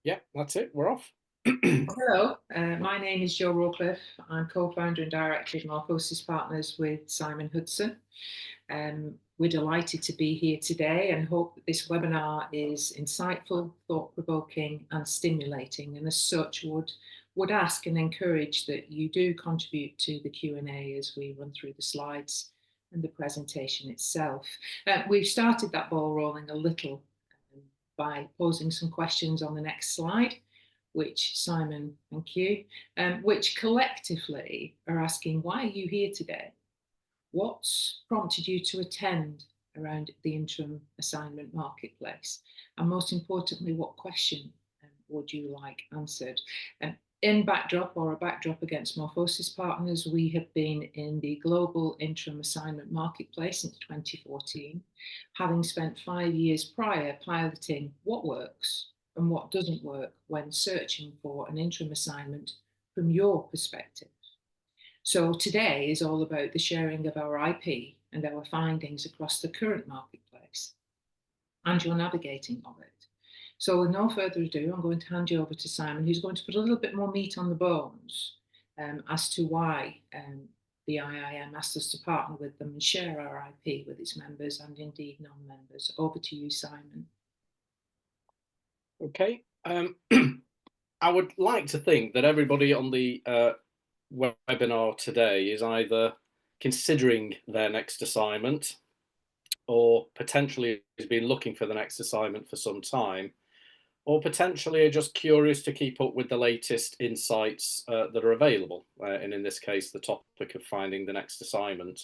Yeah, that's it. We're off. Hello, my name is Jo Rawcliffe. I'm co-founder and director of Morphosis Partners with Simon Hudson. We're delighted to be here today and hope that this webinar is insightful, thought-provoking and stimulating, and as such would ask and encourage that you do contribute to the Q&A as we run through the slides and the presentation itself. We've started that ball rolling a little by posing some questions on the next slide, which Simon, thank you, which collectively are asking, why are you here today? What's prompted you to attend around the interim assignment marketplace? And most importantly, what question would you like answered? In backdrop or a backdrop against Morphosis Partners, we have been in the global interim assignment marketplace since 2014, having spent 5 years prior piloting what works and what doesn't work when searching for an interim assignment from your perspective. So today is all about the sharing of our IP and our findings across the current marketplace and your navigating of it. So with no further ado, I'm going to hand you over to Simon, who's going to put a little bit more meat on the bones as to why the IIM asked us to partner with them and share our IP with its members and indeed non-members. Over to you, Simon. Okay. I would like to think that everybody on the webinar today is either considering their next assignment or potentially has been looking for the next assignment for some time, or potentially are just curious to keep up with the latest insights that are available, and in this case, the topic of finding the next assignment.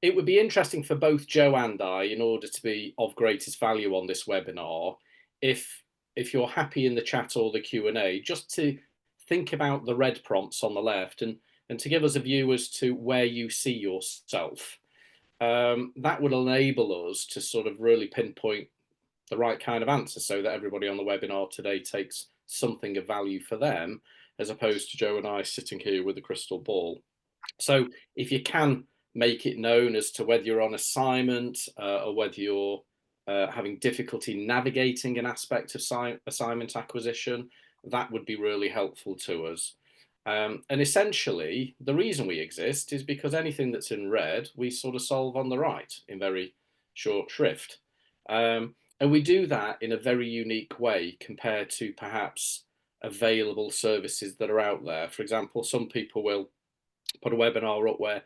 It would be interesting for both Jo and I, in order to be of greatest value on this webinar, if you're happy in the chat or the Q&A, just to think about the red prompts on the left and to give us a view as to where you see yourself. That would enable us to sort of really pinpoint the right kind of answer so that everybody on the webinar today takes something of value for them, as opposed to Jo and I sitting here with a crystal ball. So if you can make it known as to whether you're on assignment or whether you're having difficulty navigating an aspect of assignment acquisition, that would be really helpful to us. And essentially, the reason we exist is because anything that's in red, we sort of solve on the right in very short shrift. And we do that in a very unique way compared to perhaps available services that are out there. For example, some people will put a webinar up where,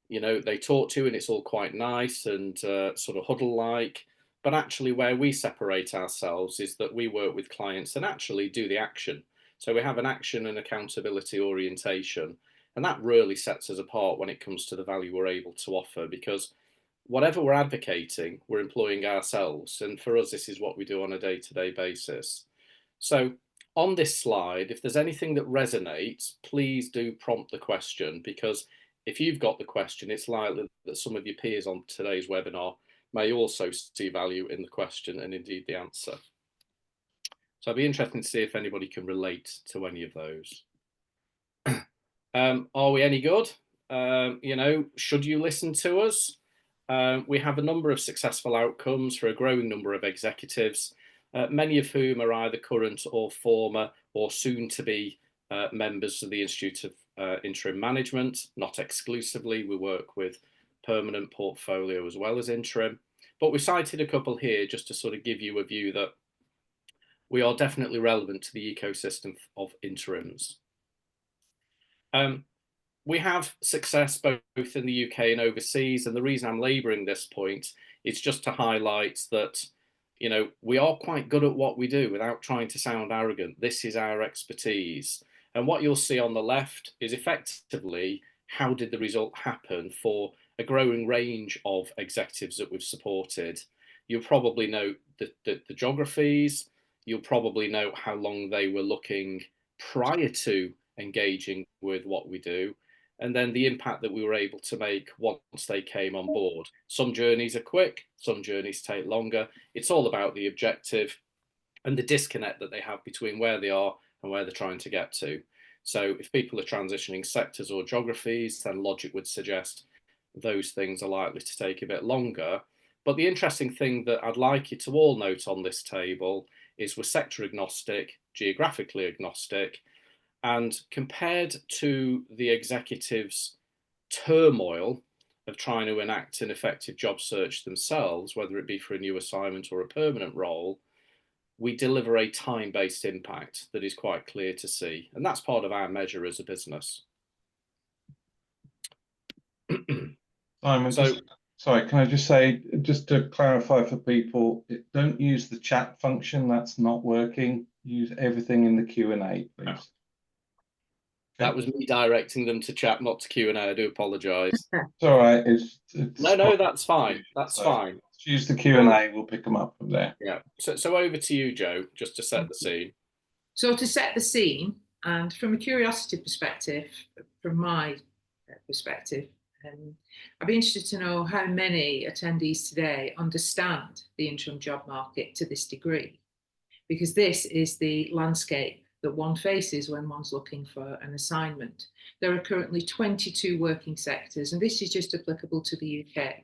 you know, they talk to you and it's all quite nice and sort of huddle-like. But actually where we separate ourselves is that we work with clients and actually do the action. So we have an action and accountability orientation. And that really sets us apart when it comes to the value we're able to offer, because whatever we're advocating, we're employing ourselves. And for us, this is what we do on a day-to-day basis. So on this slide, if there's anything that resonates, please do prompt the question, because if you've got the question, it's likely that some of your peers on today's webinar may also see value in the question and indeed the answer. So it'd be interesting to see if anybody can relate to any of those. Are we any good? You know, should you listen to us? We have a number of successful outcomes for a growing number of executives, many of whom are either current or former or soon to be members of the Institute of Interim Management. Not exclusively, we work with permanent portfolio as well as interim, but we cited a couple here just to sort of give you a view that we are definitely relevant to the ecosystem of interims. We have success both in the UK and overseas, and the reason I'm labouring this point is just to highlight that, you know, we are quite good at what we do without trying to sound arrogant. This is our expertise. And what you'll see on the left is effectively how did the result happen for a growing range of executives that we've supported. You'll probably note the geographies. You'll probably note how long they were looking prior to engaging with what we do, and then the impact that we were able to make once they came on board. Some journeys are quick, some journeys take longer. It's all about the objective and the disconnect that they have between where they are and where they're trying to get to. So if people are transitioning sectors or geographies, then logic would suggest those things are likely to take a bit longer. But the interesting thing that I'd like you to all note on this table is we're sector agnostic, geographically agnostic, and compared to the executives' turmoil of trying to enact an effective job search themselves, whether it be for a new assignment or a permanent role, we deliver a time-based impact that is quite clear to see. And that's part of our measure as a business. Simon, sorry, can I just say, just to clarify for people, don't use the chat function. That's not working. Use everything in the Q&A, please. No. That was me directing them to chat, not to Q&A. I do apologise. It's all right. No, that's fine. That's fine. Use the Q&A. We'll pick them up from there. Yeah. So over to you, Jo, just to set the scene. So to set the scene, and from a curiosity perspective, from my perspective, I'd be interested to know how many attendees today understand the interim job market to this degree, because this is the landscape that one faces when one's looking for an assignment. There are currently 22 working sectors, and this is just applicable to the UK.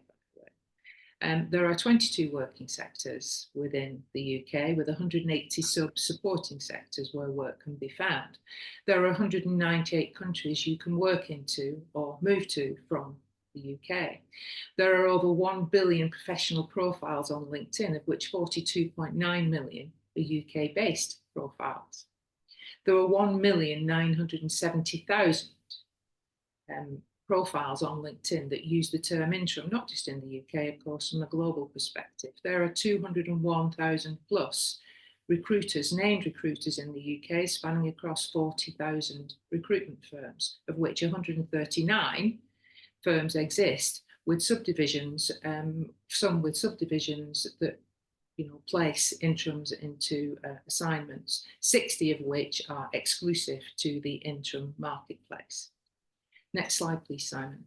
There are 22 working sectors within the UK with 180 sub-supporting sectors where work can be found. There are 198 countries you can work into or move to from the UK. There are over 1 billion professional profiles on LinkedIn, of which 42.9 million are UK-based profiles. There are 1,970,000 profiles on LinkedIn that use the term interim, not just in the UK, of course, from a global perspective. There are 201,000 plus recruiters, named recruiters in the UK, spanning across 40,000 recruitment firms, of which 139 firms exist with subdivisions, some with subdivisions that place interims into assignments, 60 of which are exclusive to the interim marketplace. Next slide, please, Simon.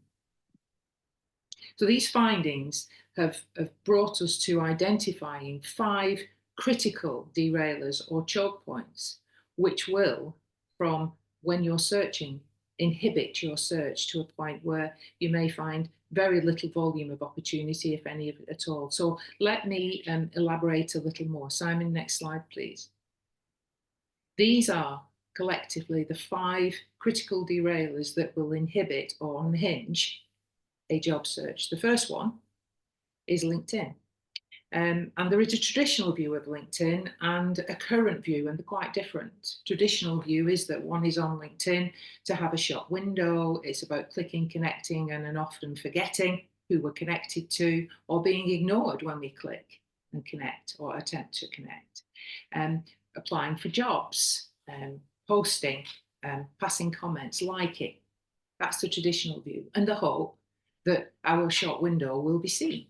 So these findings have brought us to identifying 5 critical derailers or choke points, which will, from when you're searching, inhibit your search to a point where you may find very little volume of opportunity, if any at all. So let me elaborate a little more. Simon, next slide, please. These are collectively the 5 critical derailers that will inhibit or unhinge a job search. The first one is LinkedIn. And there is a traditional view of LinkedIn and a current view, and they're quite different. Traditional view is that one is on LinkedIn to have a shop window. It's about clicking, connecting, and often forgetting who we're connected to, or being ignored when we click and connect or attempt to connect. Applying for jobs, posting, passing comments, liking. That's the traditional view, and the hope that our shop window will be seen.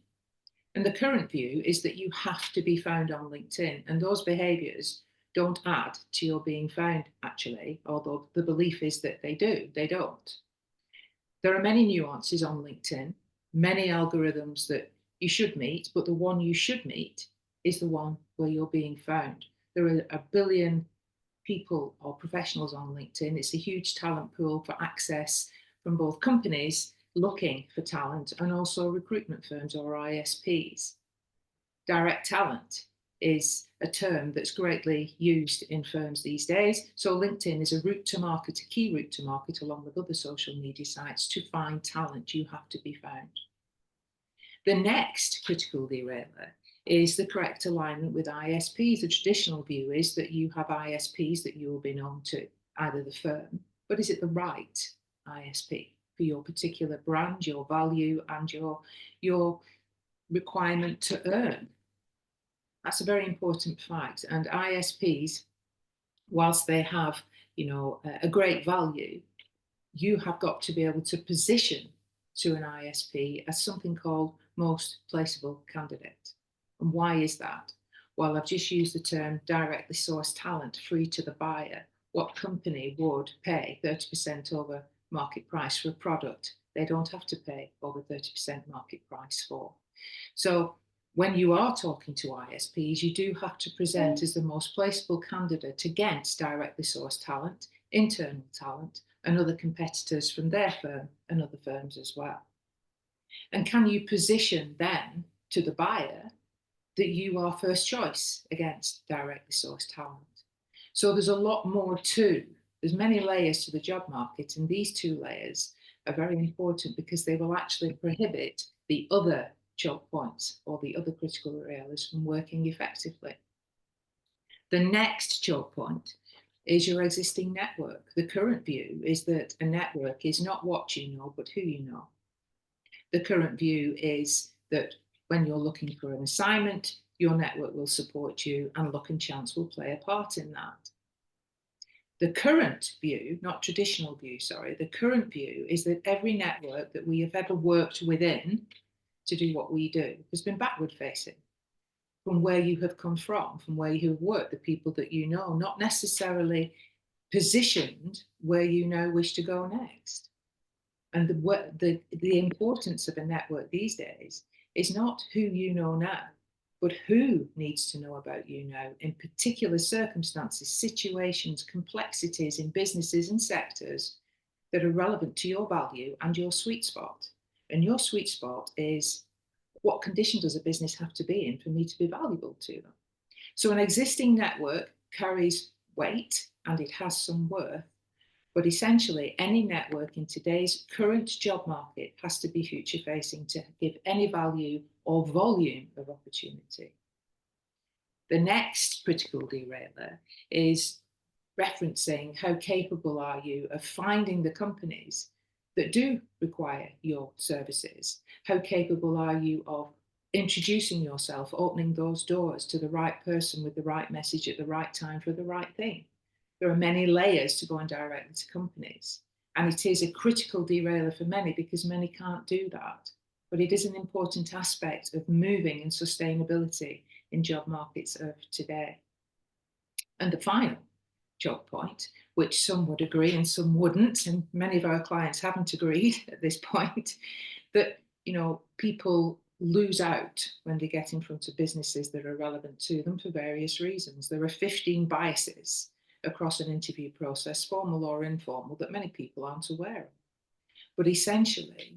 And the current view is that you have to be found on LinkedIn, and those behaviours don't add to your being found, actually, although the belief is that they do. They don't. There are many nuances on LinkedIn, many algorithms that you should meet, but the one you should meet is the one where you're being found. There are 1 billion people or professionals on LinkedIn. It's a huge talent pool for access from both companies looking for talent and also recruitment firms or ISPs. Direct talent is a term that's greatly used in firms these days. So LinkedIn is a route to market, a key route to market, along with other social media sites. To find talent, you have to be found. The next critical derailer is the correct alignment with ISPs. The traditional view is that you have ISPs that you'll be known to, either the firm, but is it the right ISP for your particular brand, your value, and your requirement to earn? That's a very important fact. And ISPs, whilst they have, a great value, you have got to be able to position to an ISP as something called most placeable candidate. And why is that? Well, I've just used the term directly sourced talent, free to the buyer. What company would pay 30% over market price for a product they don't have to pay over 30% market price for? So when you are talking to ISPs, you do have to present as the most placeable candidate against directly sourced talent, internal talent, and other competitors from their firm and other firms as well. And can you position then to the buyer that you are first choice against directly sourced talent. So there's a lot more there's many layers to the job market, and these 2 layers are very important because they will actually prohibit the other choke points or the other critical derailers from working effectively. The next choke point is your existing network. The current view is that a network is not what you know, but who you know. The current view is that when you're looking for an assignment, your network will support you and luck and chance will play a part in that. The current view, not traditional view, sorry, the current view is that every network that we have ever worked within to do what we do has been backward facing, from where you have come from where you have worked, the people that you know, not necessarily positioned where you now wish to go next. And the importance of a network these days is not who you know now, but who needs to know about you now in particular circumstances, situations, complexities in businesses and sectors that are relevant to your value and your sweet spot. And your sweet spot is, what condition does a business have to be in for me to be valuable to them? So an existing network carries weight and it has some worth, but essentially any network in today's current job market has to be future facing to give any value or volume of opportunity. The next critical derailer is referencing how capable are you of finding the companies that do require your services? How capable are you of introducing yourself, opening those doors to the right person with the right message at the right time for the right thing? There are many layers to going directly to companies, and it is a critical derailer for many because many can't do that. But it is an important aspect of moving and sustainability in job markets of today. And the final choke point, which some would agree and some wouldn't, and many of our clients haven't agreed at this point, that people lose out when they get in front of businesses that are relevant to them for various reasons. There are 15 biases across an interview process, formal or informal, that many people aren't aware of. But essentially,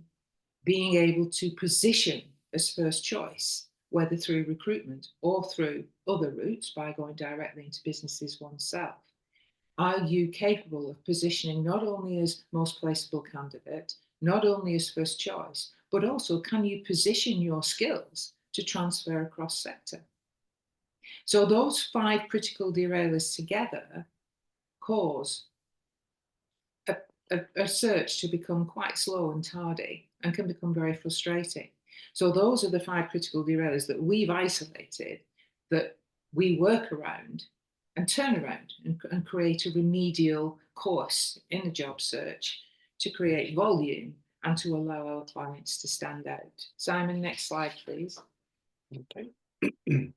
being able to position as first choice, whether through recruitment or through other routes by going directly into businesses oneself. Are you capable of positioning not only as most placeable candidate, not only as first choice, but also can you position your skills to transfer across sector? So those 5 critical derailers together cause a search to become quite slow and tardy and can become very frustrating. So those are the 5 critical derailers that we've isolated, that we work around and turn around and create a remedial course in the job search to create volume and to allow our clients to stand out. Simon, next slide, please. Okay.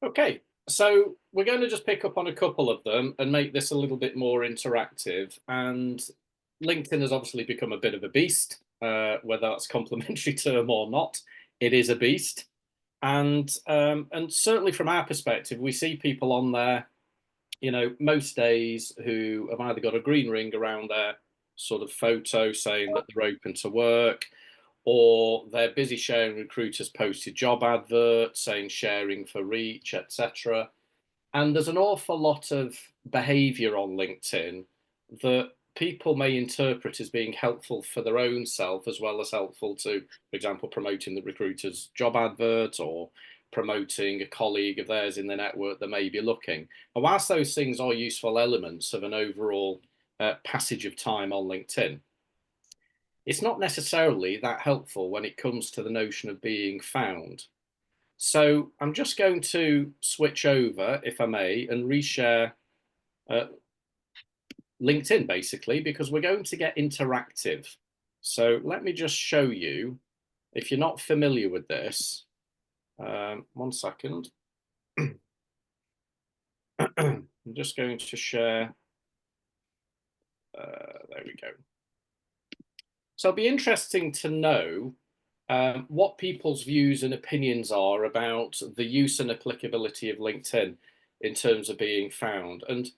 Okay, so we're going to just pick up on a couple of them and make this a little bit more interactive. And LinkedIn has obviously become a bit of a beast, whether that's a complimentary term or not. It is a beast. And certainly from our perspective, we see people on there, most days who have either got a green ring around their sort of photo saying that they're open to work, or they're busy sharing recruiters posted job adverts saying sharing for reach, etc. And there's an awful lot of behavior on LinkedIn that people may interpret as being helpful for their own self, as well as helpful to, for example, promoting the recruiter's job advert or promoting a colleague of theirs in the network that may be looking. And whilst those things are useful elements of an overall passage of time on LinkedIn, it's not necessarily that helpful when it comes to the notion of being found. So I'm just going to switch over, if I may, and reshare LinkedIn, basically, because we're going to get interactive. So let me just show you, if you're not familiar with this, 1 second. I'm just going to share, there we go. So it'll be interesting to know what people's views and opinions are about the use and applicability of LinkedIn in terms of being found. And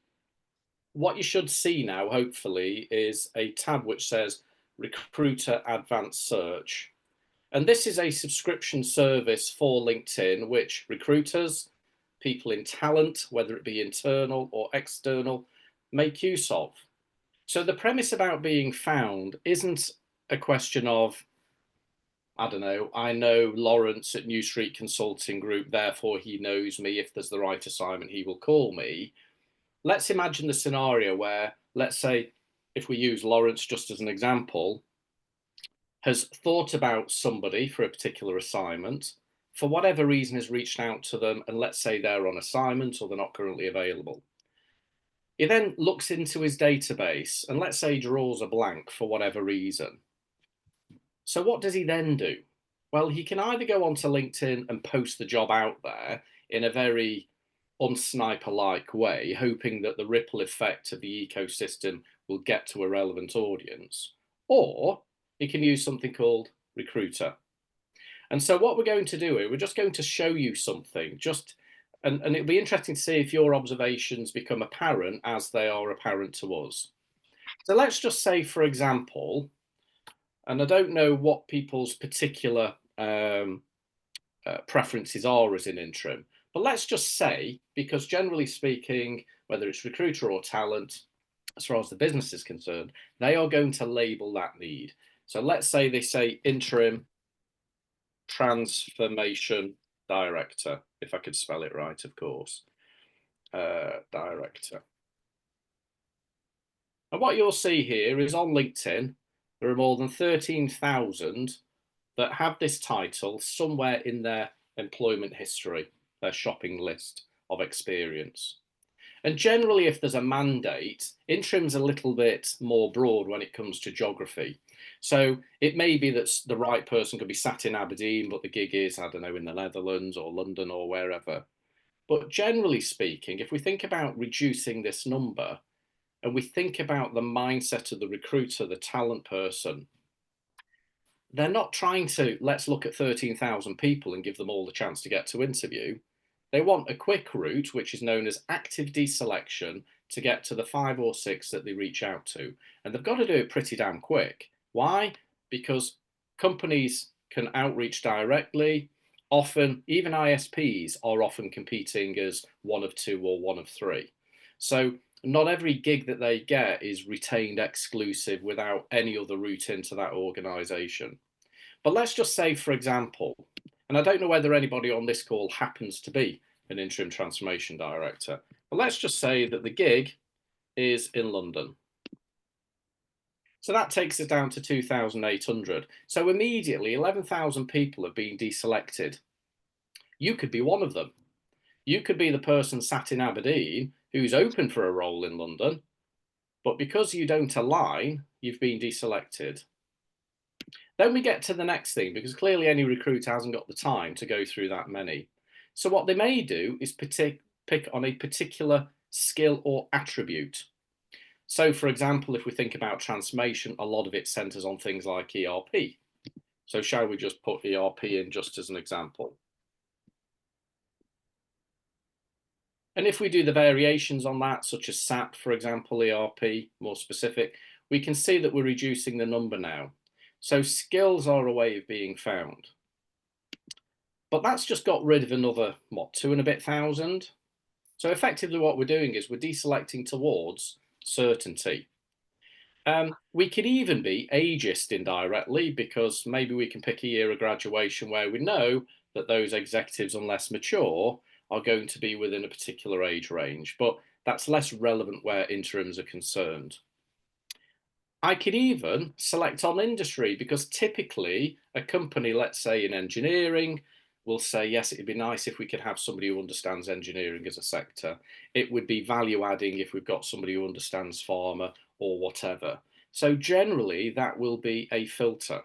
what you should see now, hopefully, is a tab which says Recruiter Advanced Search. And this is a subscription service for LinkedIn, which recruiters, people in talent, whether it be internal or external, make use of. So the premise about being found isn't a question of, I don't know, I know Lawrence at New Street Consulting Group, therefore he knows me. If there's the right assignment, he will call me. Let's imagine the scenario where, let's say, if we use Lawrence just as an example, has thought about somebody for a particular assignment, for whatever reason has reached out to them, and let's say they're on assignment or they're not currently available. He then looks into his database and let's say draws a blank for whatever reason. So what does he then do? Well, he can either go onto LinkedIn and post the job out there in a very unsniper-like way, hoping that the ripple effect of the ecosystem will get to a relevant audience, or he can use something called Recruiter. And so what we're going to do here, we're just going to show you something, and it'll be interesting to see if your observations become apparent as they are apparent to us. So let's just say, for example, and I don't know what people's particular preferences are as an interim, but let's just say, because generally speaking, whether it's recruiter or talent, as far as the business is concerned, they are going to label that need. So let's say they say interim transformation director, if I could spell it right, of course, director. And what you'll see here is on LinkedIn, there are more than 13,000 that have this title somewhere in their employment history, their shopping list of experience. And generally, if there's a mandate, interim's a little bit more broad when it comes to geography. So it may be that the right person could be sat in Aberdeen, but the gig is, I don't know, in the Netherlands or London or wherever. But generally speaking, if we think about reducing this number and we think about the mindset of the recruiter, the talent person, they're not trying to, let's look at 13,000 people and give them all the chance to get to interview. They want a quick route, which is known as active deselection, to get to the 5 or 6 that they reach out to. And they've got to do it pretty damn quick. Why? Because companies can outreach directly. Often, even ISPs are often competing as one of 2 or one of 3. So not every gig that they get is retained exclusive without any other route into that organization. But let's just say, for example, and I don't know whether anybody on this call happens to be an interim transformation director, but let's just say that the gig is in London. So that takes us down to 2,800. So immediately 11,000 people have been deselected. You could be one of them. You could be the person sat in Aberdeen who's open for a role in London, but because you don't align, you've been deselected. Then we get to the next thing, because clearly any recruiter hasn't got the time to go through that many. So what they may do is pick on a particular skill or attribute. So for example, if we think about transformation, a lot of it centers on things like ERP. So shall we just put ERP in just as an example? And if we do the variations on that, such as SAP, for example, ERP, more specific, we can see that we're reducing the number now. So skills are a way of being found. But that's just got rid of another, what, 2 and a bit thousand? So effectively what we're doing is we're deselecting towards certainty. We could even be ageist indirectly, because maybe we can pick a year of graduation where we know that those executives, unless mature, are going to be within a particular age range, but that's less relevant where interims are concerned. I could even select on industry, because typically a company, let's say in engineering, will say, yes, it'd be nice if we could have somebody who understands engineering as a sector. It would be value adding if we've got somebody who understands pharma or whatever. So generally that will be a filter.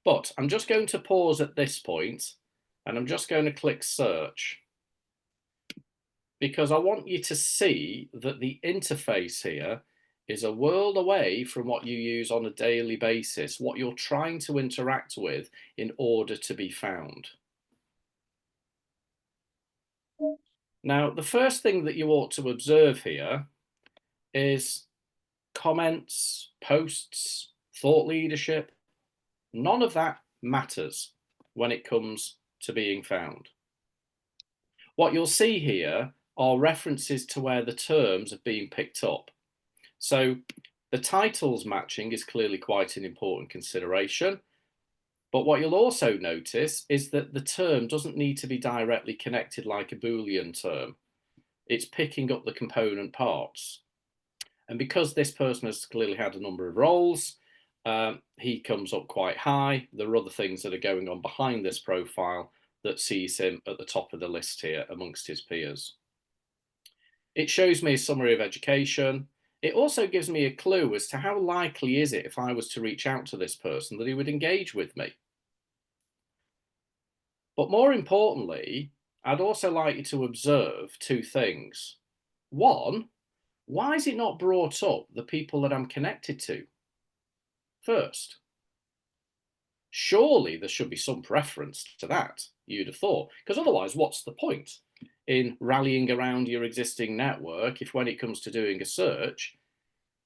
But I'm just going to pause at this point and I'm just going to click search, because I want you to see that the interface here is a world away from what you use on a daily basis, what you're trying to interact with in order to be found. Now, the first thing that you ought to observe here is comments, posts, thought leadership. None of that matters when it comes to being found. What you'll see here are references to where the terms have been picked up. So the titles matching is clearly quite an important consideration. But what you'll also notice is that the term doesn't need to be directly connected like a Boolean term. It's picking up the component parts. And because this person has clearly had a number of roles, he comes up quite high. There are other things that are going on behind this profile that sees him at the top of the list here amongst his peers. It shows me a summary of education. It also gives me a clue as to how likely is it, if I was to reach out to this person, that he would engage with me. But more importantly, I'd also like you to observe two things. One, why is it not brought up the people that I'm connected to first? Surely there should be some preference to that, you'd have thought, because otherwise what's the point in rallying around your existing network if when it comes to doing a search,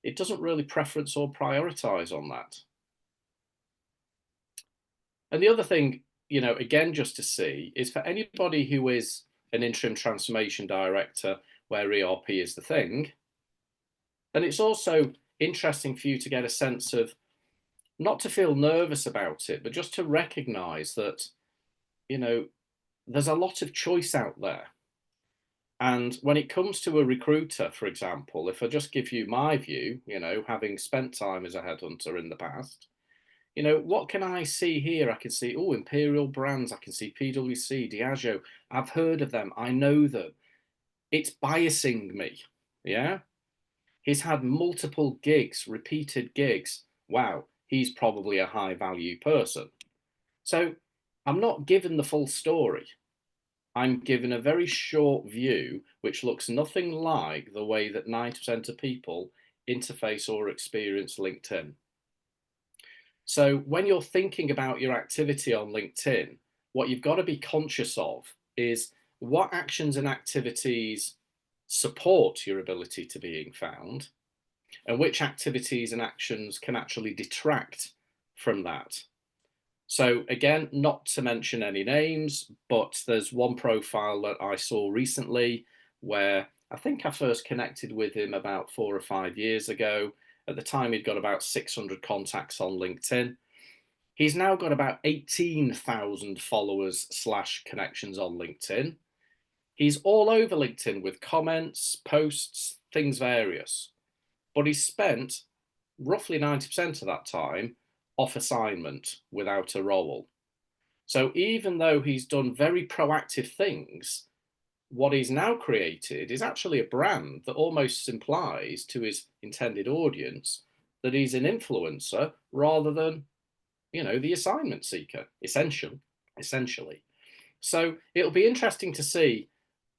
it doesn't really preference or prioritize on that? And the other thing, you know, again, just to see, is for anybody who is an interim transformation director where ERP is the thing, then it's also interesting for you to get a sense of, not to feel nervous about it, but just to recognize that, you know, there's a lot of choice out there. And when it comes to a recruiter, for example, if I just give you my view, you know, having spent time as a headhunter in the past, you know, what can I see here? I can see, oh, Imperial Brands. I can see PwC, Diageo. I've heard of them. I know them. It's biasing me. Yeah. He's had multiple gigs, repeated gigs. Wow. He's probably a high value person. So I'm not given the full story. I'm given a very short view, which looks nothing like the way that 90% of people interface or experience LinkedIn. So when you're thinking about your activity on LinkedIn, what you've got to be conscious of is what actions and activities support your ability to being found, and which activities and actions can actually detract from that. So again, not to mention any names, but there's one profile that I saw recently where I think I first connected with him about 4 or 5 years ago. At the time, he'd got about 600 contacts on LinkedIn. He's now got about 18,000 followers / connections on LinkedIn. He's all over LinkedIn with comments, posts, things various. But he spent roughly 90% of that time off assignment without a role. So even though he's done very proactive things, what he's now created is actually a brand that almost implies to his intended audience that he's an influencer rather than, you know, the assignment seeker, essentially. So it'll be interesting to see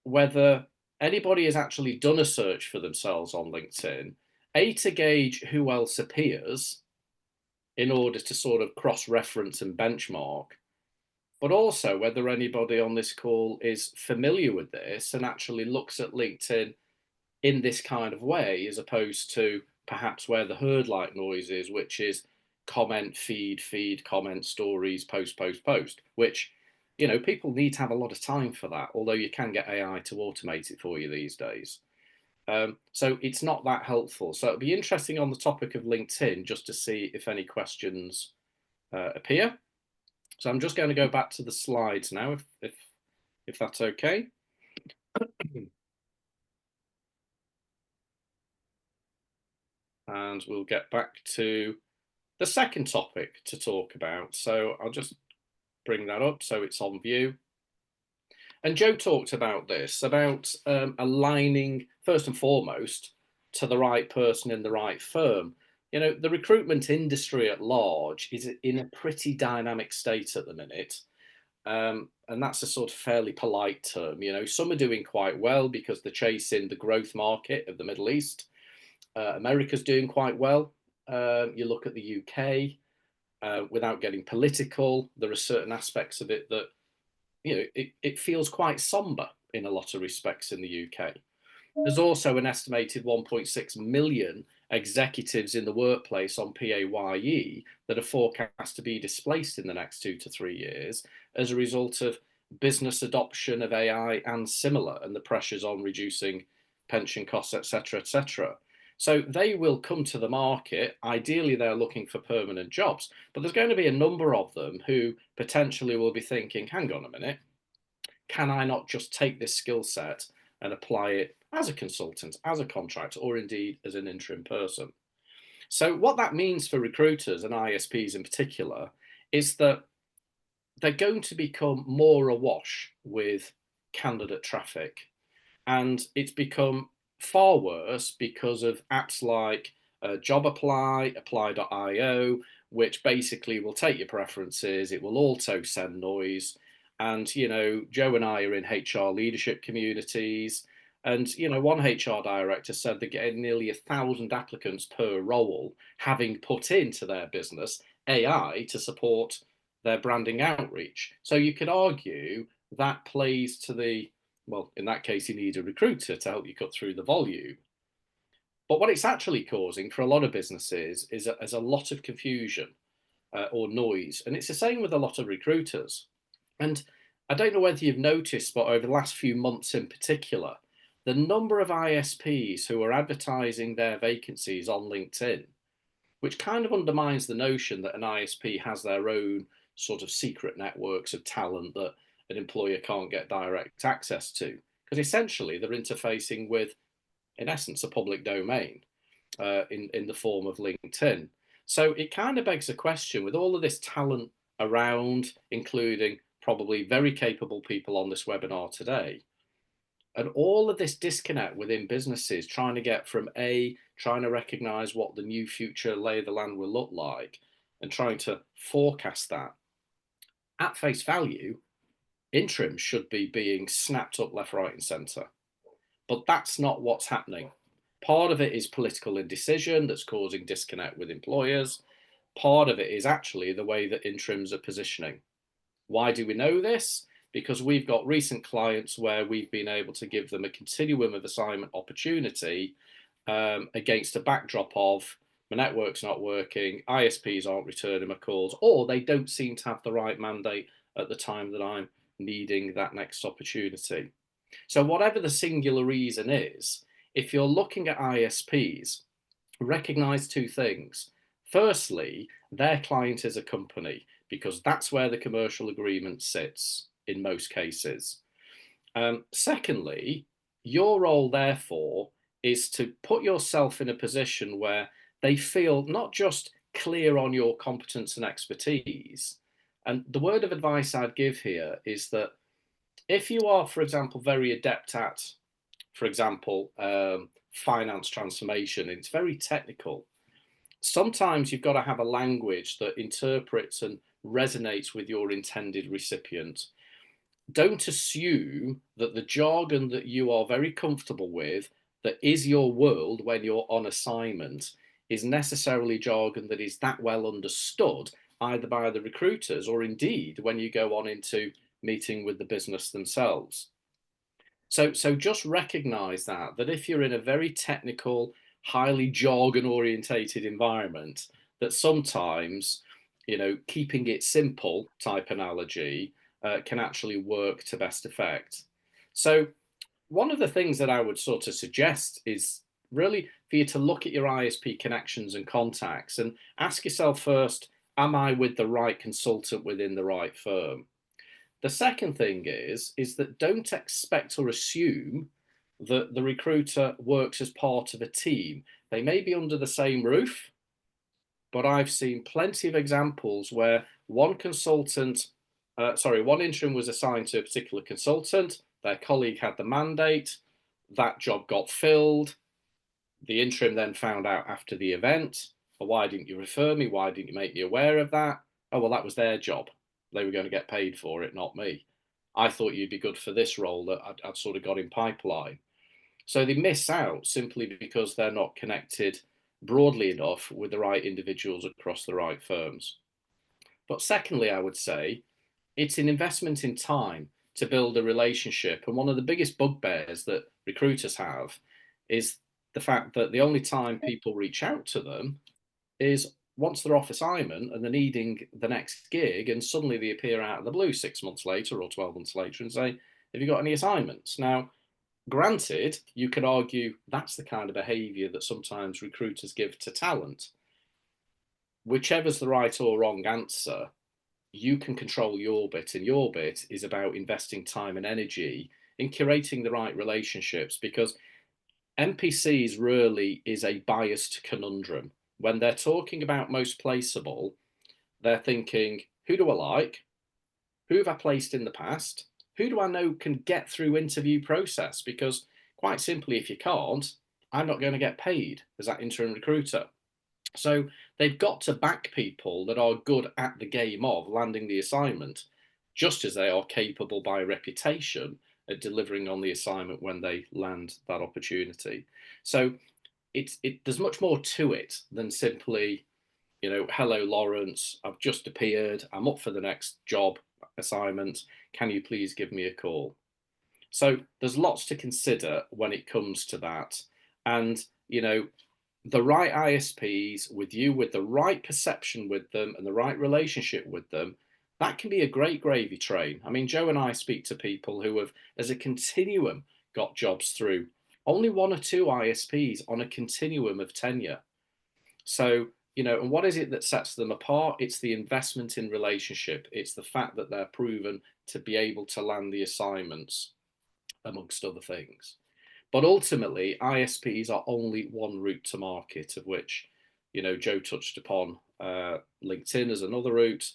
whether anybody has actually done a search for themselves on LinkedIn, to gauge who else appears in order to sort of cross-reference and benchmark, but also whether anybody on this call is familiar with this and actually looks at LinkedIn in this kind of way, as opposed to perhaps where the herd like noise is, which is comment, feed, comment, stories, post, which, you know, people need to have a lot of time for that, although you can get AI to automate it for you these days. So it's not that helpful. So it'll be interesting on the topic of LinkedIn just to see if any questions appear. So I'm just going to go back to the slides now, if that's okay. And we'll get back to the second topic to talk about. So I'll just bring that up so it's on view. And Joe talked about this, about aligning first and foremost to the right person in the right firm. You know, the recruitment industry at large is in a pretty dynamic state at the minute. And that's a sort of fairly polite term. You know, some are doing quite well because they're chasing the growth market of the Middle East. America's doing quite well. You look at the UK, without getting political, there are certain aspects of it that, you know, it feels quite somber in a lot of respects in the UK. There's also an estimated 1.6 million executives in the workplace on PAYE that are forecast to be displaced in the next 2 to 3 years as a result of business adoption of AI and similar, and the pressures on reducing pension costs, etc., etc. So they will come to the market. Ideally, they're looking for permanent jobs, but there's going to be a number of them who potentially will be thinking, hang on a minute, can I not just take this skill set and apply it as a consultant, as a contractor, or indeed as an interim person? So what that means for recruiters and ISPs in particular is that they're going to become more awash with candidate traffic. And it's become far worse because of apps like Job Apply, apply.io, which basically will take your preferences. It will auto send noise. And, you know, Joe and I are in HR leadership communities. And, you know, one HR director said they're getting nearly 1,000 applicants per role, having put into their business AI to support their branding outreach. So you could argue that plays to the, well, in that case, you need a recruiter to help you cut through the volume. But what it's actually causing for a lot of businesses is a lot of confusion or noise. And it's the same with a lot of recruiters. And I don't know whether you've noticed, but over the last few months in particular, the number of ISPs who are advertising their vacancies on LinkedIn, which kind of undermines the notion that an ISP has their own sort of secret networks of talent that an employer can't get direct access to, because essentially they're interfacing with, in essence, a public domain in the form of LinkedIn. So it kind of begs a question, with all of this talent around, including probably very capable people on this webinar today, and all of this disconnect within businesses trying to get from trying to recognize what the new future lay of the land will look like and trying to forecast that. At face value, interim should be being snapped up left, right, and centre. But that's not what's happening. Part of it is political indecision that's causing disconnect with employers. Part of it is actually the way that interims are positioning. Why do we know this? Because we've got recent clients where we've been able to give them a continuum of assignment opportunity against a backdrop of my network's not working, ISPs aren't returning my calls, or they don't seem to have the right mandate at the time that I'm needing that next opportunity. So whatever the singular reason is, if you're looking at ISPs, recognize two things. Firstly, their client is a company, because that's where the commercial agreement sits in most cases. Secondly, your role, therefore, is to put yourself in a position where they feel not just clear on your competence and expertise. And the word of advice I'd give here is that if you are, for example, very adept at, for example, finance transformation, it's very technical. Sometimes you've got to have a language that interprets and resonates with your intended recipient. Don't assume that the jargon that you are very comfortable with, that is your world when you're on assignment, is necessarily jargon that is that well understood either by the recruiters or indeed when you go on into meeting with the business themselves. So just recognize that if you're in a very technical, highly jargon orientated environment, that sometimes, you know, keeping it simple type analogy can actually work to best effect. So one of the things that I would sort of suggest is really for you to look at your ISP connections and contacts and ask yourself first, am I with the right consultant within the right firm? The second thing is that don't expect or assume that the recruiter works as part of a team. They may be under the same roof, but I've seen plenty of examples where one interim was assigned to a particular consultant, their colleague had the mandate, that job got filled, the interim then found out after the event, well, why didn't you refer me? Why didn't you make me aware of that? Oh, well, that was their job. They were going to get paid for it, not me. I thought you'd be good for this role that I'd sort of got in pipeline. So they miss out simply because they're not connected broadly enough with the right individuals across the right firms. But secondly, I would say it's an investment in time to build a relationship. And one of the biggest bugbears that recruiters have is the fact that the only time people reach out to them is once they're off assignment and they're needing the next gig, and suddenly they appear out of the blue 6 months later or 12 months later and say, have you got any assignments? Now, granted, you could argue that's the kind of behaviour that sometimes recruiters give to talent. Whichever's the right or wrong answer, you can control your bit, and your bit is about investing time and energy in curating the right relationships, because NPCs really is a biased conundrum. When they're talking about most placeable, they're thinking, who do I like? Who have I placed in the past? Who do I know can get through interview process? Because quite simply, if you can't, I'm not going to get paid as that interim recruiter. So they've got to back people that are good at the game of landing the assignment, just as they are capable by reputation at delivering on the assignment when they land that opportunity. So there's much more to it than simply, you know, hello, Lawrence, I've just appeared, I'm up for the next job assignment, can you please give me a call? So there's lots to consider when it comes to that. And, you know, the right ISPs with you, with the right perception with them and the right relationship with them, that can be a great gravy train. I mean, Joe and I speak to people who have, as a continuum, got jobs through only 1 or 2 ISPs on a continuum of tenure. So, you know, and what is it that sets them apart? It's the investment in relationship. It's the fact that they're proven to be able to land the assignments, amongst other things. But ultimately, ISPs are only one route to market, of which, you know, Joe touched upon LinkedIn as another route,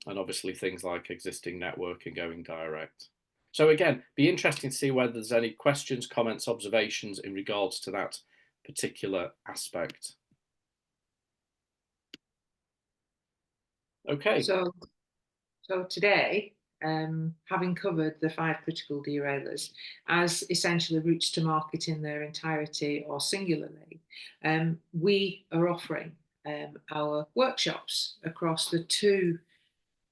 and obviously things like existing network and going direct. So again, be interesting to see whether there's any questions, comments, observations in regards to that particular aspect. Okay. So today, having covered the 5 critical derailers as essentially routes to market in their entirety or singularly, we are offering our workshops across the 2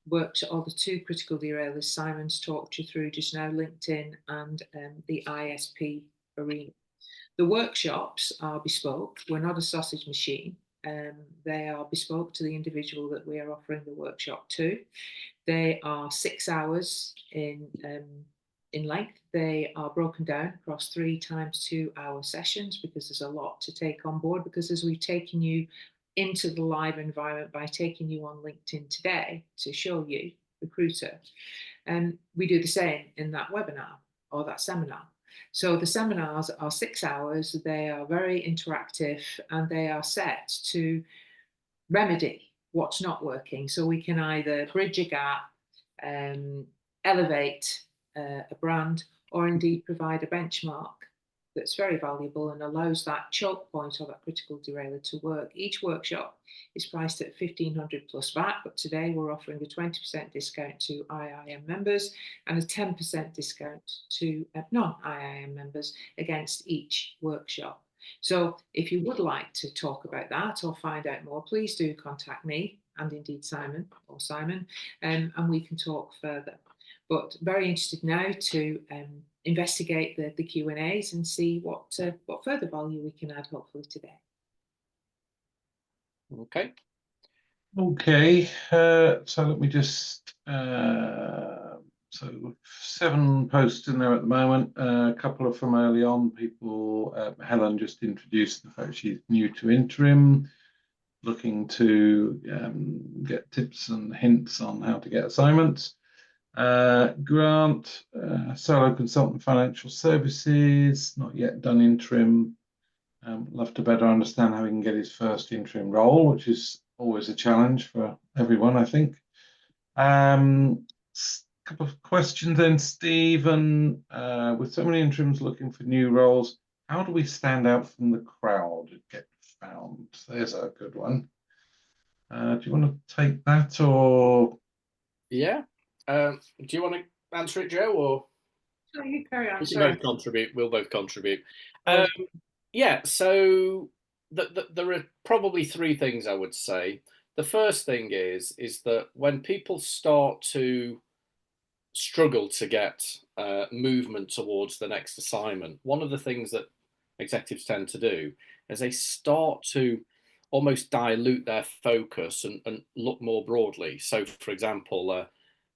critical derailers Simon's talked you through just now, LinkedIn and the ISP arena. The workshops are bespoke. We're not a sausage machine. They are bespoke to the individual that we are offering the workshop to. They are 6 hours in length. They are broken down across 3 times 2-hour sessions, because there's a lot to take on board. Because as we've taken you into the live environment by taking you on LinkedIn today to show you, recruiter, we do the same in that webinar or that seminar. So the seminars are 6 hours, they are very interactive, and they are set to remedy what's not working. So we can either bridge a gap, elevate a brand, or indeed provide a benchmark that's very valuable and allows that choke point or that critical derailer to work. Each workshop is priced at $1,500 plus VAT, but today we're offering a 20% discount to IIM members and a 10% discount to non-IIM members against each workshop. So if you would like to talk about that or find out more, please do contact me and indeed Simon, and we can talk further. But very interested now to investigate the Q&As and see what further value we can add, hopefully, today. Okay. Okay, so let me just, so 7 posts in there at the moment, a couple of from early on. People, Helen just introduced the fact she's new to interim, looking to get tips and hints on how to get assignments. Grant, solo consultant financial services, not yet done interim. Love to better understand how he can get his first interim role, which is always a challenge for everyone, I think. Couple of questions then, Stephen. With so many interims looking for new roles, how do we stand out from the crowd and get found? There's a good one. Do you want to take that, or? Yeah. Do you want to answer it, Joe, or? No, you carry on. We can both contribute. We'll both contribute. Oh. Yeah. So there are probably 3 things I would say. The first thing is that when people start to struggle to get movement towards the next assignment, one of the things that executives tend to do is they start to almost dilute their focus and look more broadly. So, for example,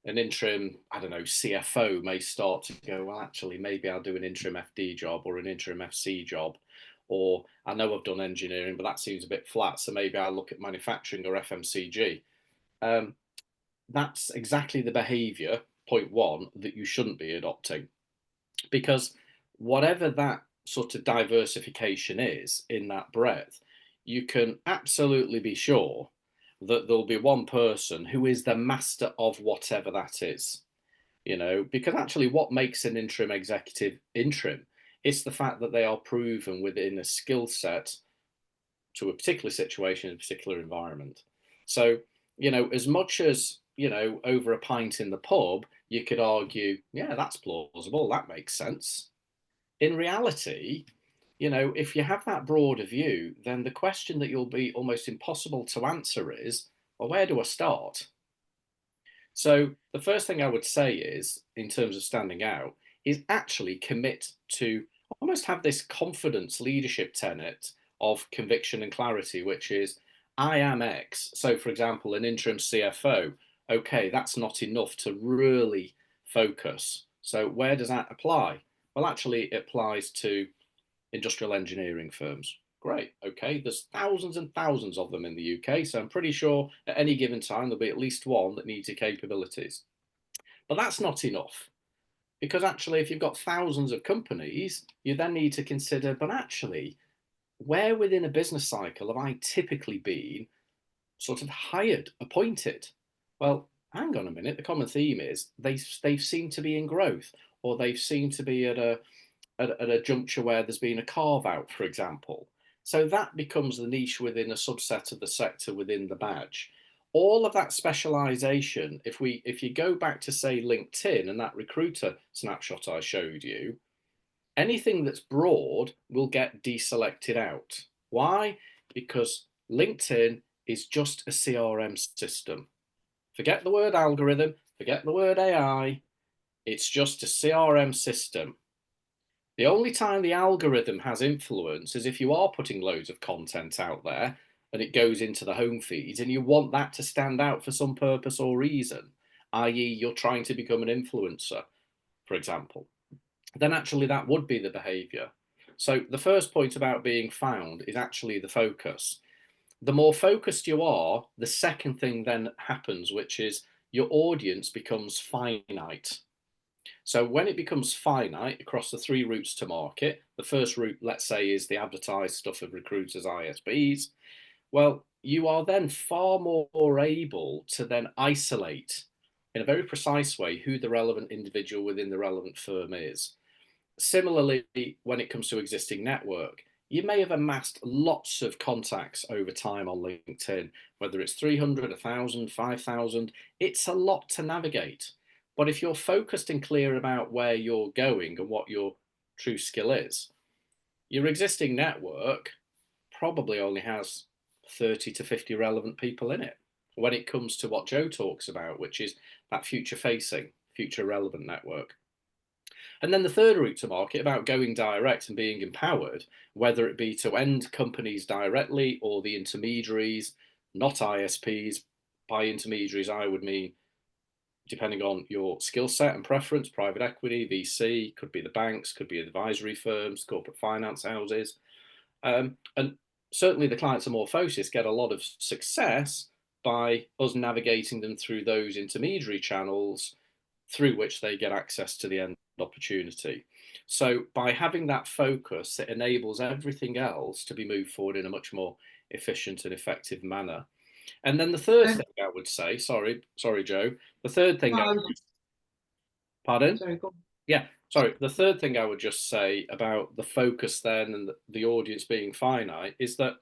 an interim, I don't know, CFO may start to go, well, actually, maybe I'll do an interim FD job or an interim FC job. Or I know I've done engineering, but that seems a bit flat. So maybe I'll look at manufacturing or FMCG. That's exactly the behavior, point one, that you shouldn't be adopting. Because whatever that sort of diversification is in that breadth, you can absolutely be sure that there'll be one person who is the master of whatever that is. You know, because actually what makes an interim executive interim, it's the fact that they are proven within a skill set to a particular situation in a particular environment. So, you know, as much as, you know, over a pint in the pub, you could argue, yeah, that's plausible, that makes sense. In reality, you know, if you have that broader view, then the question that you'll be almost impossible to answer is, well, where do I start? So the first thing I would say is, in terms of standing out, is actually commit to almost have this confidence leadership tenet of conviction and clarity, which is, I am X. So for example, an interim CFO, okay, that's not enough to really focus. So where does that apply? Well, actually it applies to industrial engineering firms. Great, okay, there's thousands and thousands of them in the UK, so I'm pretty sure at any given time there'll be at least one that needs your capabilities. But that's not enough, because actually if you've got thousands of companies, you then need to consider, but actually, where within a business cycle have I typically been sort of hired, appointed? Well, hang on a minute, the common theme is they've seemed to be in growth, or they've seemed to be at a juncture where there's been a carve out, for example. So that becomes the niche within a subset of the sector within the badge. All of that specialization, if you go back to say LinkedIn and that recruiter snapshot I showed you, anything that's broad will get deselected out. Why? Because LinkedIn is just a CRM system. Forget the word algorithm, forget the word AI. It's just a CRM system. The only time the algorithm has influence is if you are putting loads of content out there and it goes into the home feeds and you want that to stand out for some purpose or reason, i.e. you're trying to become an influencer, for example, then actually that would be the behavior. So the first point about being found is actually the focus. The more focused you are, the second thing then happens, which is your audience becomes finite. So when it becomes finite across the three routes to market, the first route, let's say, is the advertised stuff of recruiters, ISPs. Well, you are then far more able to then isolate in a very precise way who the relevant individual within the relevant firm is. Similarly, when it comes to existing network, you may have amassed lots of contacts over time on LinkedIn, whether it's 300, 1,000, 5,000, it's a lot to navigate. But if you're focused and clear about where you're going and what your true skill is, your existing network probably only has 30 to 50 relevant people in it when it comes to what Joe talks about, which is that future facing, future relevant network. And then the third route to market about going direct and being empowered, whether it be to end companies directly or the intermediaries, not ISPs. By intermediaries, I would mean, depending on your skill set and preference, private equity, VC, could be the banks, could be advisory firms, corporate finance houses. And certainly the clients of Morphosis get a lot of success by us navigating them through those intermediary channels through which they get access to the end opportunity. So by having that focus, it enables everything else to be moved forward in a much more efficient and effective manner. And then the third thing I would say, sorry, Joe, the third thing, pardon? Sorry, go on. Yeah, sorry. The third thing I would just say about the focus then and the audience being finite is that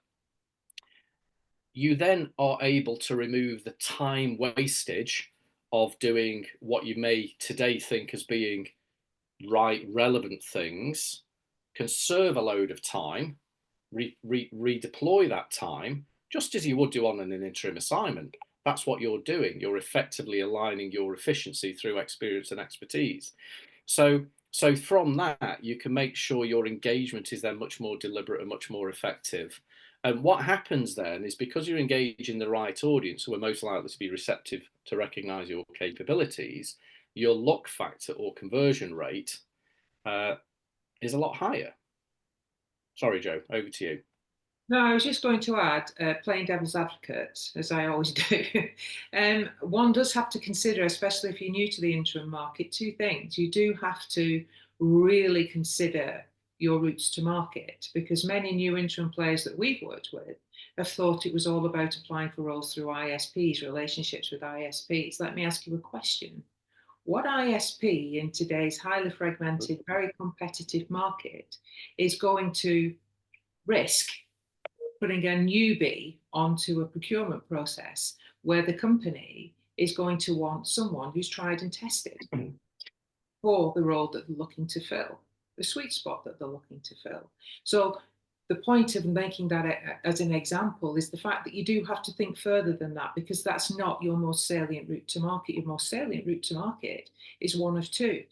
you then are able to remove the time wastage of doing what you may today think as being relevant things, conserve a load of time, redeploy that time, just as you would do on an interim assignment. That's what you're doing. You're effectively aligning your efficiency through experience and expertise. So So from that, you can make sure your engagement is then much more deliberate and much more effective. And what happens then is, because you're engaging the right audience who are most likely to be receptive to recognize your capabilities, your look factor or conversion rate is a lot higher. Sorry, Joe, over to you. No, I was just going to add, playing devil's advocate, as I always do. One does have to consider, especially if you're new to the interim market, two things. You do have to really consider your routes to market, because many new interim players that we've worked with have thought it was all about applying for roles through ISPs, relationships with ISPs. Let me ask you a question. What ISP in today's highly fragmented, very competitive market is going to risk putting a newbie onto a procurement process where the company is going to want someone who's tried and tested for the role that they're looking to fill, the sweet spot that they're looking to fill? So the point of making that as an example is the fact that you do have to think further than that, because that's not your most salient route to market. Your most salient route to market is one of two.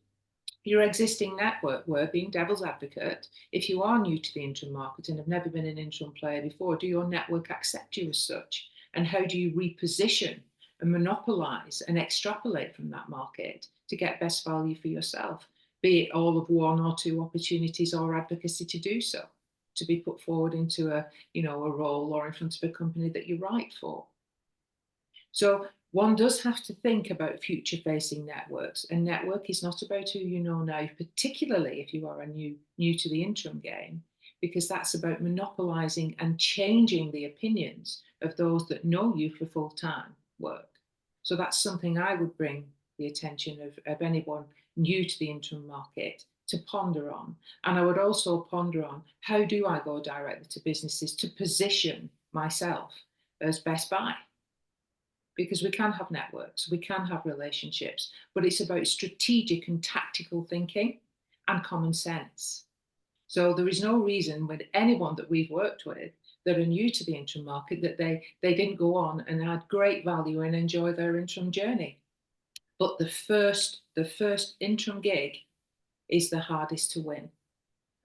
Your existing network, where, being devil's advocate, if you are new to the interim market and have never been an interim player before, do your network accept you as such? And how do you reposition and monopolize and extrapolate from that market to get best value for yourself, be it all of one or two opportunities or advocacy to do so, to be put forward into a role or in front of a company that you're right for? So one does have to think about future-facing networks. A network is not about who you know now, particularly if you are a new to the interim game, because that's about monopolizing and changing the opinions of those that know you for full-time work. So that's something I would bring the attention of anyone new to the interim market to ponder on. And I would also ponder on, how do I go directly to businesses to position myself as best buy? Because we can have networks, we can have relationships, but it's about strategic and tactical thinking and common sense. So there is no reason with anyone that we've worked with that are new to the interim market that they didn't go on and add great value and enjoy their interim journey. But the first interim gig is the hardest to win.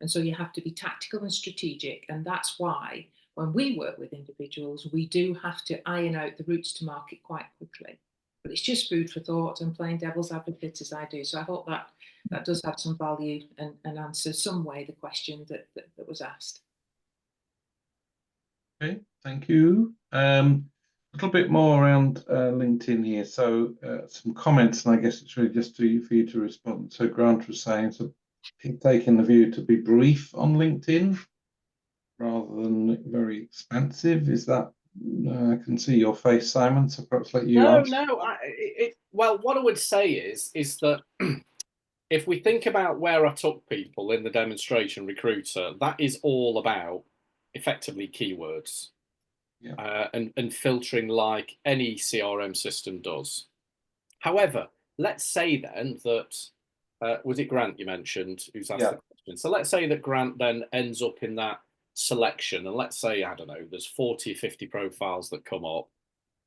And so you have to be tactical and strategic. And that's why when we work with individuals, we do have to iron out the routes to market quite quickly. But it's just food for thought and playing devil's advocate as I do. So I hope that does have some value and answer some way the question that was asked. Okay, thank you. A little bit more around LinkedIn here. So some comments, and I guess it's really just for you to respond. So Grant was saying, so taking the view to be brief on LinkedIn rather than very expansive. Is that, I can see your face, Simon, so perhaps let you answer. No. Well, what I would say is that if we think about where I took people in the demonstration recruiter, that is all about effectively keywords. Yeah. And filtering like any CRM system does. However, let's say then that, was it Grant you mentioned who's asked the question? So let's say that Grant then ends up in that selection, and let's say, I don't know, there's 40 or 50 profiles that come up.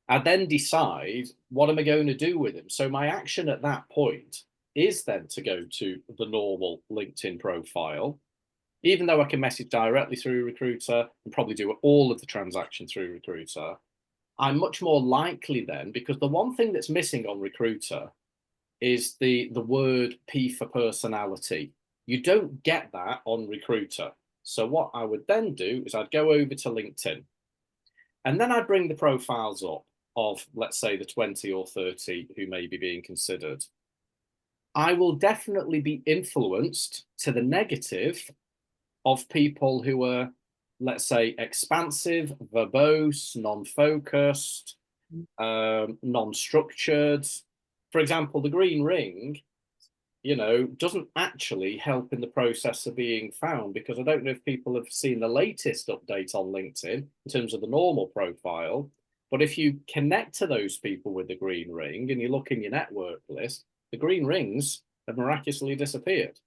I then decide, what am I going to do with him? So my action at that point is then to go to the normal LinkedIn profile, even though I can message directly through Recruiter and probably do all of the transaction through Recruiter. I'm much more likely then, because the one thing that's missing on Recruiter is the word P for personality. You don't get that on Recruiter. So what I would then do is I'd go over to LinkedIn, and then I'd bring the profiles up of, let's say, the 20 or 30 who may be being considered. I will definitely be influenced to the negative of people who are, let's say, expansive, verbose, non-focused, non-structured. For example, the green ring, doesn't actually help in the process of being found, because I don't know if people have seen the latest update on LinkedIn in terms of the normal profile. But if you connect to those people with the green ring and you look in your network list, the green rings have miraculously disappeared.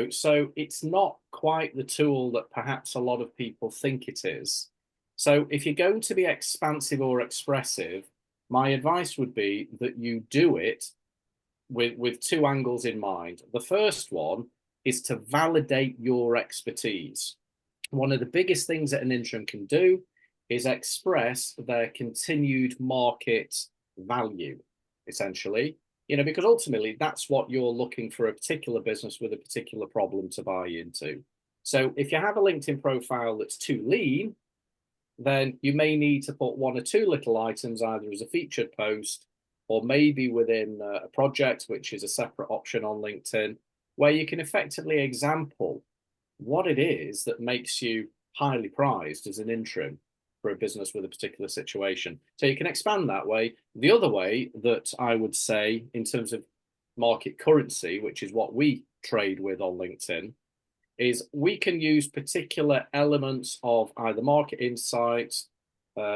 So it's not quite the tool that perhaps a lot of people think it is. So if you're going to be expansive or expressive, my advice would be that you do it with two angles in mind. The first one is to validate your expertise. One of the biggest things that an interim can do is express their continued market value, essentially, because ultimately that's what you're looking for, a particular business with a particular problem to buy into. So if you have a LinkedIn profile that's too lean, then you may need to put one or two little items either as a featured post or maybe within a project, which is a separate option on LinkedIn, where you can effectively example what it is that makes you highly prized as an interim for a business with a particular situation. So you can expand that way. The other way that I would say in terms of market currency, which is what we trade with on LinkedIn, is we can use particular elements of either market insights,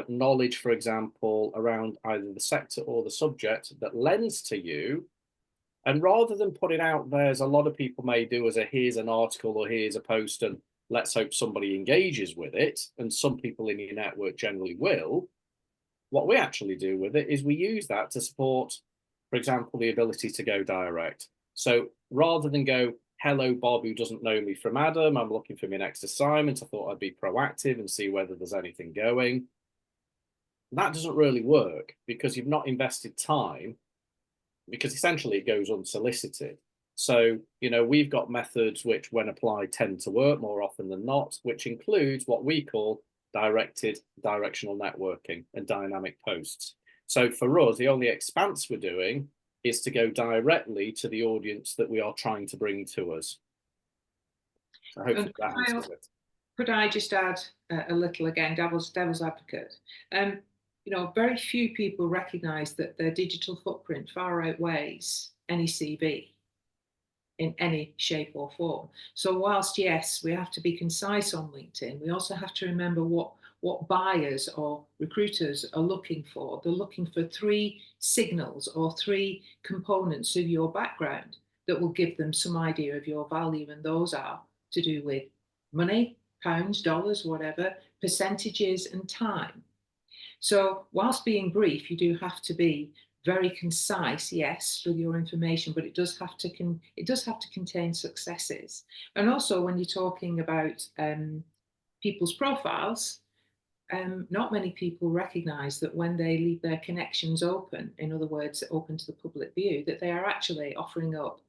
knowledge, for example, around either the sector or the subject that lends to you. And rather than put it out there, as a lot of people may do, as a here's an article or here's a post and let's hope somebody engages with it, and some people in your network generally will, what we actually do with it is we use that to support, for example, the ability to go direct. So rather than go, hello, Bob, who doesn't know me, from Adam, I'm looking for my next assignment, I thought I'd be proactive and see whether there's anything going. That doesn't really work because you've not invested time, because essentially it goes unsolicited. So, we've got methods which, when applied, tend to work more often than not, which includes what we call directed directional networking and dynamic posts. So for us, the only expanse we're doing is to go directly to the audience that we are trying to bring to us. So hopefully that answers it. Could I just add a little, again, devil's advocate? Very few people recognise that their digital footprint far outweighs any CV in any shape or form. So whilst, yes, we have to be concise on LinkedIn, we also have to remember what buyers or recruiters are looking for. They're looking for 3 signals or 3 components of your background that will give them some idea of your value. And those are to do with money, pounds, dollars, whatever, percentages and time. So whilst being brief, you do have to be very concise, yes, with your information, but it does have to contain successes. And also, when you're talking about people's profiles, not many people recognise that when they leave their connections open, in other words, open to the public view, that they are actually offering up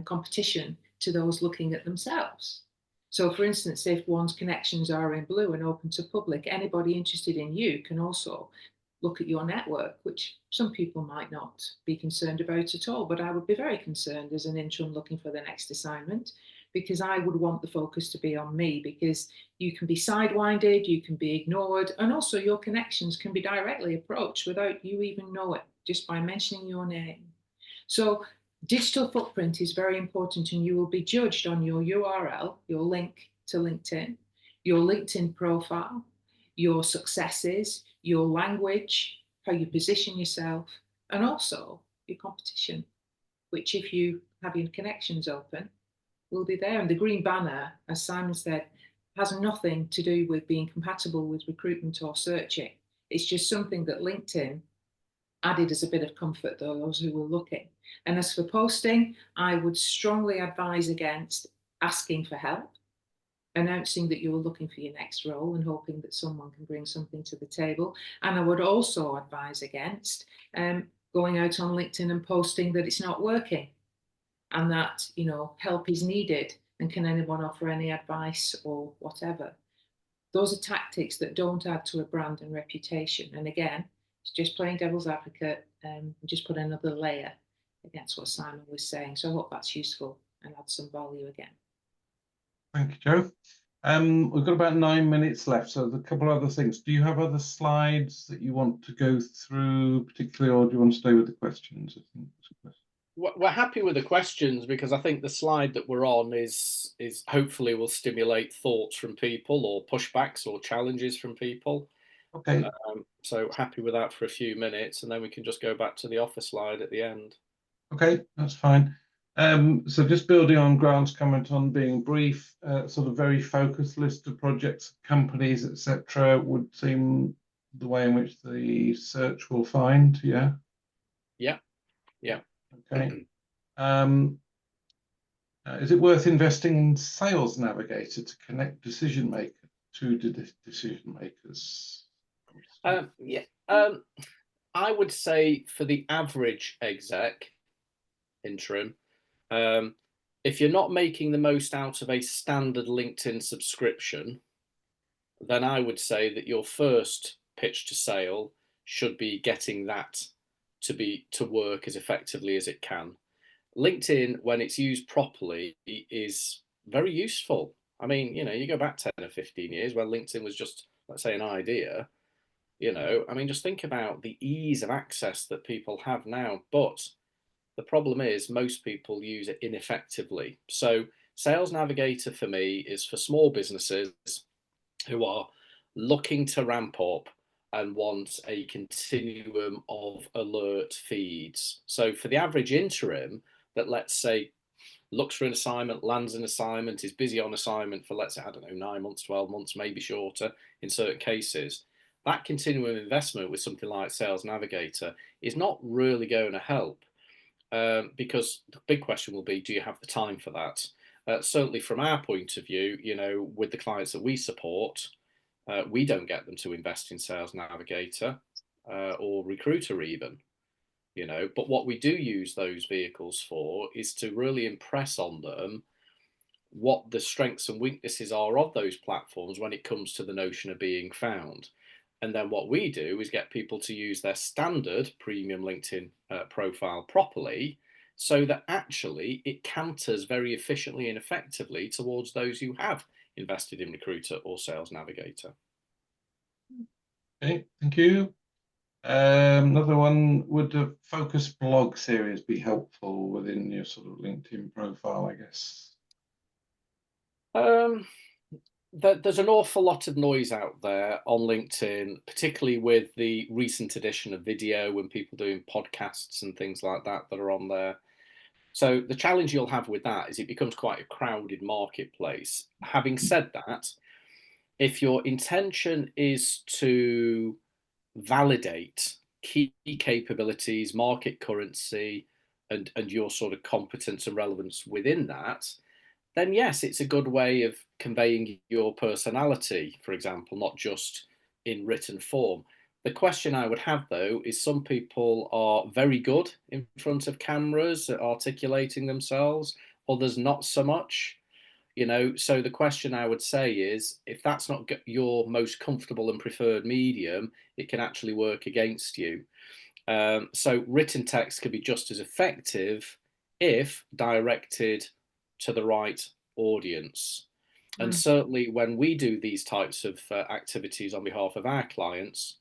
competition to those looking at themselves. So, for instance, if one's connections are in blue and open to public, anybody interested in you can also look at your network, which some people might not be concerned about at all. But I would be very concerned as an interim looking for the next assignment, because I would want the focus to be on me, because you can be sidewinded, you can be ignored, and also your connections can be directly approached without you even know it, just by mentioning your name. So digital footprint is very important, and you will be judged on your URL, your link to LinkedIn, your LinkedIn profile, your successes, your language, how you position yourself, and also your competition, which, if you have your connections open, will be there. And the green banner, as Simon said, has nothing to do with being compatible with recruitment or searching. It's just something that LinkedIn added as a bit of comfort to those who were looking. And as for posting, I would strongly advise against asking for help, announcing that you're looking for your next role and hoping that someone can bring something to the table. And I would also advise against going out on LinkedIn and posting that it's not working and that, help is needed and can anyone offer any advice or whatever. Those are tactics that don't add to a brand and reputation. And again, it's just playing devil's advocate and just put another layer against what Simon was saying. So I hope that's useful and adds some value again. Thank you, Jo. We've got about 9 minutes left, so there's a couple of other things. Do you have other slides that you want to go through particularly, or do you want to stay with the questions? I think that's a question. We're happy with the questions, because I think the slide that we're on is hopefully will stimulate thoughts from people, or pushbacks or challenges from people. Okay. So happy with that for a few minutes, and then we can just go back to the offer slide at the end. Okay, that's fine. So just building on Grant's comment on being brief, sort of very focused list of projects, companies, etc., would seem the way in which the search will find, yeah? Yeah. Okay. Is it worth investing in Sales Navigator to connect decision makers to decision makers? Yeah, I would say for the average exec interim, if you're not making the most out of a standard LinkedIn subscription, then I would say that your first pitch to sale should be getting that to work as effectively as it can. LinkedIn, when it's used properly, is very useful. I mean, you go back 10 or 15 years where LinkedIn was just, let's say, an idea. I mean, just think about the ease of access that people have now. But the problem is most people use it ineffectively. So Sales Navigator for me is for small businesses who are looking to ramp up and want a continuum of alert feeds. So for the average interim that, let's say, looks for an assignment, lands an assignment, is busy on assignment for, let's say, I don't know, 9 months, 12 months, maybe shorter in certain cases, that continuum of investment with something like Sales Navigator is not really going to help, because the big question will be, do you have the time for that? Certainly from our point of view, with the clients that we support, we don't get them to invest in Sales Navigator or Recruiter even, but what we do use those vehicles for is to really impress on them what the strengths and weaknesses are of those platforms when it comes to the notion of being found. And then what we do is get people to use their standard premium LinkedIn profile properly, so that actually it canters very efficiently and effectively towards those who have invested in Recruiter or Sales Navigator. Okay, thank you. Another one, would a focus blog series be helpful within your sort of LinkedIn profile, I guess? There's an awful lot of noise out there on LinkedIn, particularly with the recent addition of video and people doing podcasts and things like that are on there. So the challenge you'll have with that is it becomes quite a crowded marketplace. Having said that, if your intention is to validate key capabilities, market currency, and your sort of competence and relevance within that, then yes, it's a good way of conveying your personality, for example, not just in written form. The question I would have, though, is some people are very good in front of cameras at articulating themselves, others not so much. So the question I would say is, if that's not your most comfortable and preferred medium, it can actually work against you. So written text can be just as effective if directed to the right audience. And certainly when we do these types of activities on behalf of our clients,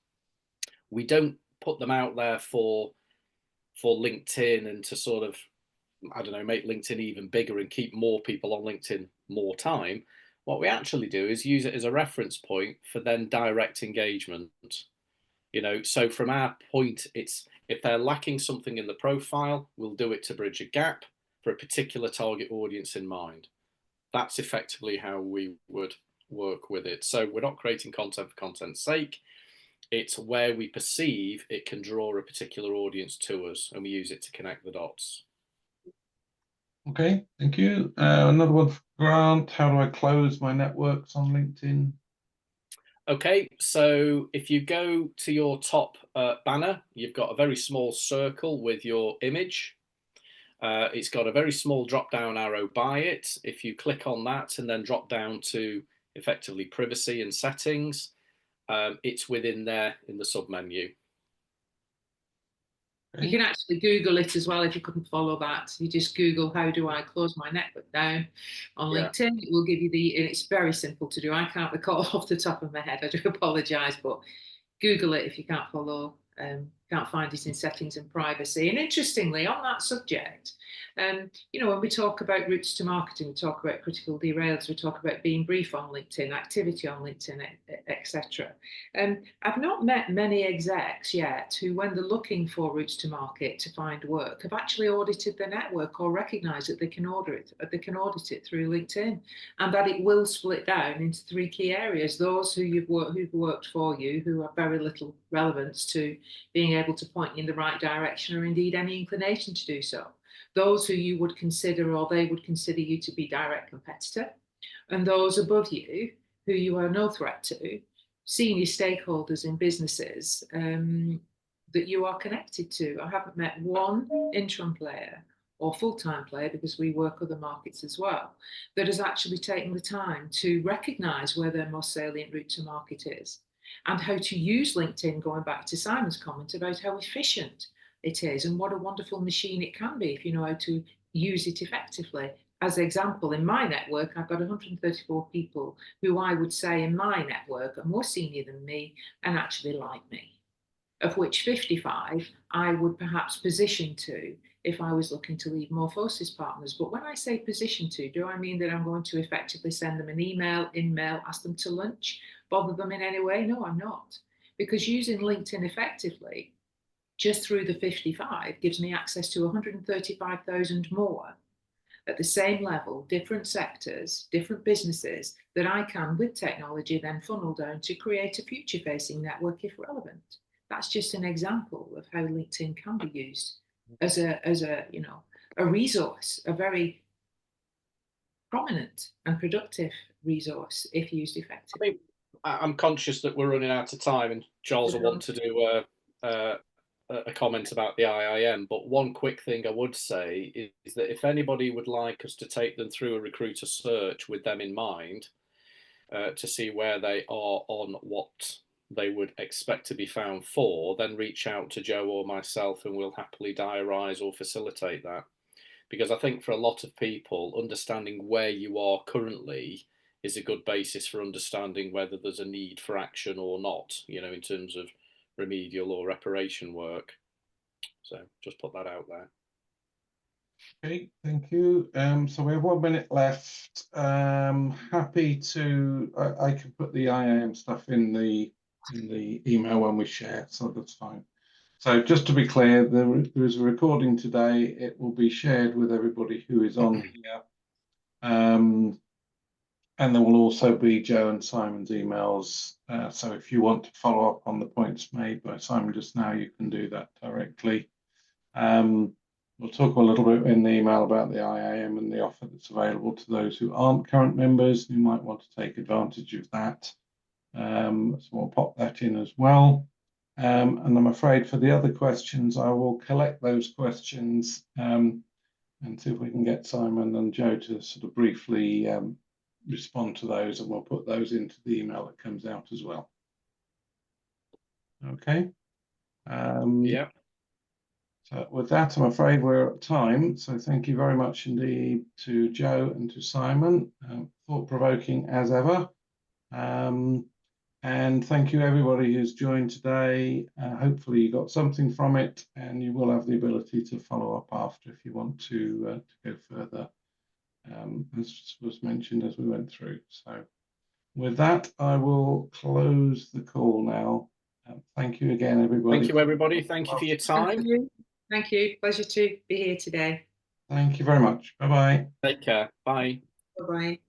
we don't put them out there for LinkedIn and to sort of, I don't know, make LinkedIn even bigger and keep more people on LinkedIn more time. What we actually do is use it as a reference point for then direct engagement. So from our point, it's if they're lacking something in the profile, we'll do it to bridge a gap for a particular target audience in mind. That's effectively how we would work with it. So we're not creating content for content's sake. It's where we perceive it can draw a particular audience to us, and we use it to connect the dots. Okay, thank you. Another one for Grant. How do I close my networks on LinkedIn? Okay, so if you go to your top banner, you've got a very small circle with your image. It's got a very small drop-down arrow by it. If you click on that and then drop down to effectively privacy and settings, it's within there in the sub-menu. You can actually Google it as well if you couldn't follow that. You just Google, how do I close my network down on LinkedIn? It will give you and it's very simple to do. I can't recall off the top of my head. I do apologise, but Google it if you can't follow, can't find it in settings and privacy. And interestingly, on that subject, when we talk about routes to marketing, we talk about critical derails, we talk about being brief on LinkedIn, activity on LinkedIn, etc. I've not met many execs yet who, when they're looking for routes to market to find work, have actually audited their network or recognised that they can audit it through LinkedIn, and that it will split down into 3 key areas: those who've worked for you, who have very little relevance to being able to point you in the right direction, or indeed any inclination to do so. those who you would consider, or they would consider you to be direct competitor, and those above you who you are no threat to, senior stakeholders in businesses that you are connected to. I haven't met one interim player or full-time player, because we work other markets as well, that has actually taken the time to recognise where their most salient route to market is, and how to use LinkedIn, going back to Simon's comment about how efficient it is and what a wonderful machine it can be if you know how to use it effectively. As an example, in my network, I've got 134 people who I would say in my network are more senior than me and actually like me, of which 55 I would perhaps position to if I was looking to leave Morphosis Partners. But when I say position to, do I mean that I'm going to effectively send them an email, in-mail, ask them to lunch, bother them in any way? No, I'm not. Because using LinkedIn effectively, just through the 55, gives me access to 135,000 more at the same level, different sectors, different businesses, that I can, with technology, then funnel down to create a future-facing network if relevant. That's just an example of how LinkedIn can be used as a you know, a resource, a very prominent and productive resource if used effectively. I mean, I'm conscious that we're running out of time, and Charles will want to do a comment about the IIM, but one quick thing I would say is that if anybody would like us to take them through a recruiter search with them in mind, to see where they are on what they would expect to be found for, then reach out to Joe or myself and we'll happily diarise or facilitate that. Because I think for a lot of people, understanding where you are currently is a good basis for understanding whether there's a need for action or not, you know, in terms of remedial or reparation work. So just put that out there. Okay, thank you. So we have 1 minute left. Happy to, I can put the IIM stuff in the email when we share, so that's fine. So just to be clear, there is a recording today. It will be shared with everybody who is on here. And there will also be Joe and Simon's emails. So if you want to follow up on the points made by Simon just now, you can do that directly. We'll talk a little bit in the email about the IIM and the offer that's available to those who aren't current members who might want to take advantage of that. So we'll pop that in as well. And I'm afraid for the other questions, I will collect those questions and see if we can get Simon and Joe to sort of briefly respond to those, and we'll put those into the email that comes out as well. Okay. Yeah. So with that, I'm afraid we're at time. So thank you very much indeed to Joe and to Simon. Thought-provoking as ever. And thank you everybody who's joined today. Hopefully you got something from it, and you will have the ability to follow up after if you want to go further, as was mentioned as we went through. So with that, I will close the call now. Thank you again, everybody. Thank you, everybody. Thank you for your time. Thank you. Pleasure to be here today. Thank you very much. Bye-bye. Take care. Bye. Bye-bye.